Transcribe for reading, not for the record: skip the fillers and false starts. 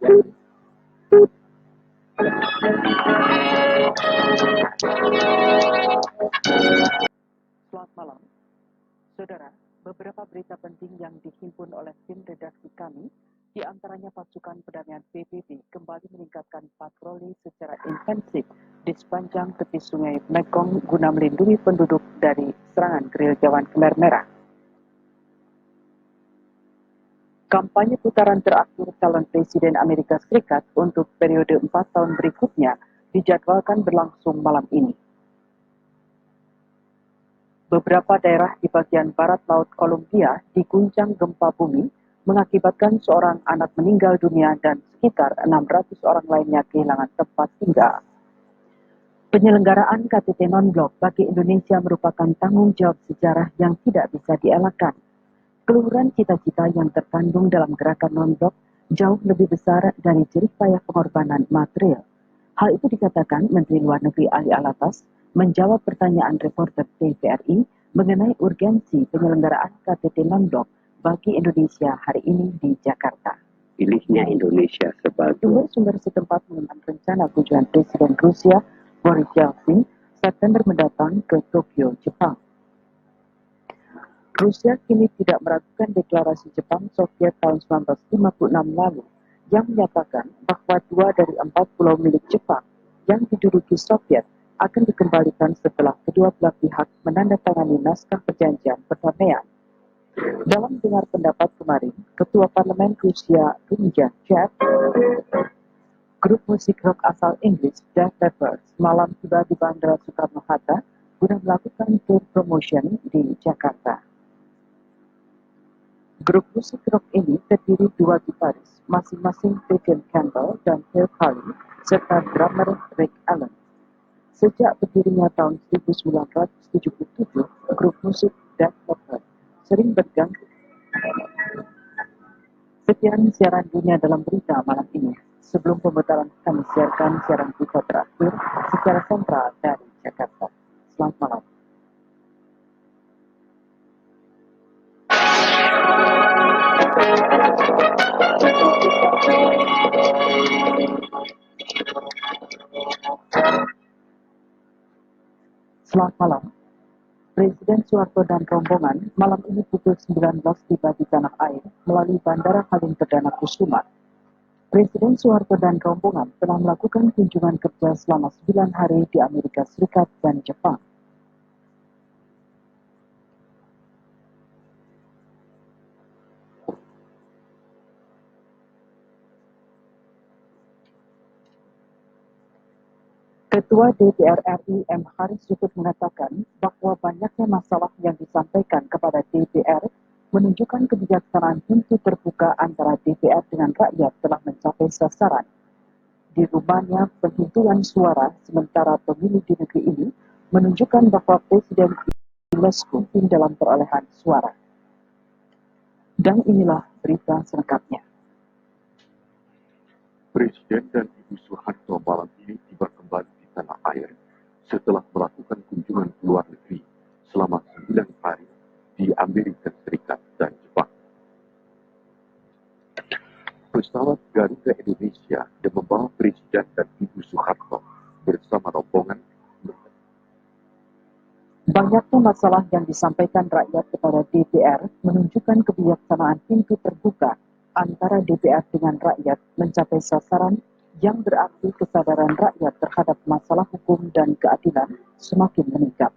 Selamat malam, saudara. Beberapa berita penting yang dihimpun oleh tim redaksi kami, di antaranya pasukan perdamaian PBB kembali meningkatkan patroli secara intensif di sepanjang tepi sungai Mekong guna melindungi penduduk dari serangan gerilyawan Khmer Merah. Kampanye putaran terakhir calon Presiden Amerika Serikat untuk periode 4 tahun berikutnya dijadwalkan berlangsung malam ini. Beberapa daerah di bagian barat Laut Columbia diguncang gempa bumi, mengakibatkan seorang anak meninggal dunia dan sekitar 600 orang lainnya kehilangan tempat tinggal. Penyelenggaraan KTT Non-Blok bagi Indonesia merupakan tanggung jawab sejarah yang tidak bisa dielakkan. Keluhuran cita-cita yang terkandung dalam gerakan Non-Blok jauh lebih besar dari jerih payah pengorbanan material. Hal itu dikatakan Menteri Luar Negeri Ali Alatas menjawab pertanyaan reporter TVRI mengenai urgensi penyelenggaraan KTT Non-Blok bagi Indonesia hari ini di Jakarta. Pilihnya Indonesia sebagai sumber setempat mengenai rencana kunjungan Presiden Rusia Boris Yeltsin September mendatang ke Tokyo, Jepang. Rusia kini tidak meragukan deklarasi Jepang Soviet tahun 1956 lalu yang menyatakan bahwa 2 dari 4 pulau milik Jepang yang diduduki Soviet akan dikembalikan setelah kedua belah pihak menandatangani naskah perjanjian perdamaian. Dalam dengar pendapat kemarin, Ketua Parlemen Rusia Rinja Jeff, grup musik rock asal Inggris Def Leppard malam tiba di Bandara Soekarno-Hatta guna melakukan tour promotion di Jakarta. Grup musik rock ini terdiri 2 gitaris, masing-masing Vivian Campbell dan Phil Colley, serta drummer Rick Allen. Sejak berdirinya tahun 1977, grup musik Def Leppard sering berganti. Sekian siaran dunia dalam berita malam ini. Sebelum pemutaran kami siarkan siaran berita terakhir secara sentral dari Jakarta. Selamat malam. Selamat malam. Presiden Soeharto dan rombongan malam ini pukul 19 tiba di tanah air melalui Bandara Halim Perdana Kusuma. Presiden Soeharto dan rombongan telah melakukan kunjungan kerja selama 9 hari di Amerika Serikat dan Jepang. Ketua DPR RI M. Haris Sukut mengatakan bahwa banyaknya masalah yang disampaikan kepada DPR menunjukkan kebijaksanaan pintu terbuka antara DPR dengan rakyat telah mencapai sasaran. Di rumahnya penghitungan suara sementara pemilu di negeri ini menunjukkan bahwa Presiden Iles Kumpin dalam perolehan suara. Dan inilah berita selengkapnya. Presiden dan Ibu Soeharto malam ini tiba kembali di tanah air setelah melakukan kunjungan ke luar negeri selama 9 hari di Amerika Serikat dan Jepang. Pesawat Garuda Indonesia yang membawa Presiden dan Ibu Soeharto bersama rombongan. Banyaknya masalah yang disampaikan rakyat kepada DPR menunjukkan kebijaksanaan pintu terbuka antara DPR dengan rakyat mencapai sasaran yang berarti kesadaran rakyat terhadap masalah hukum dan keadilan semakin meningkat.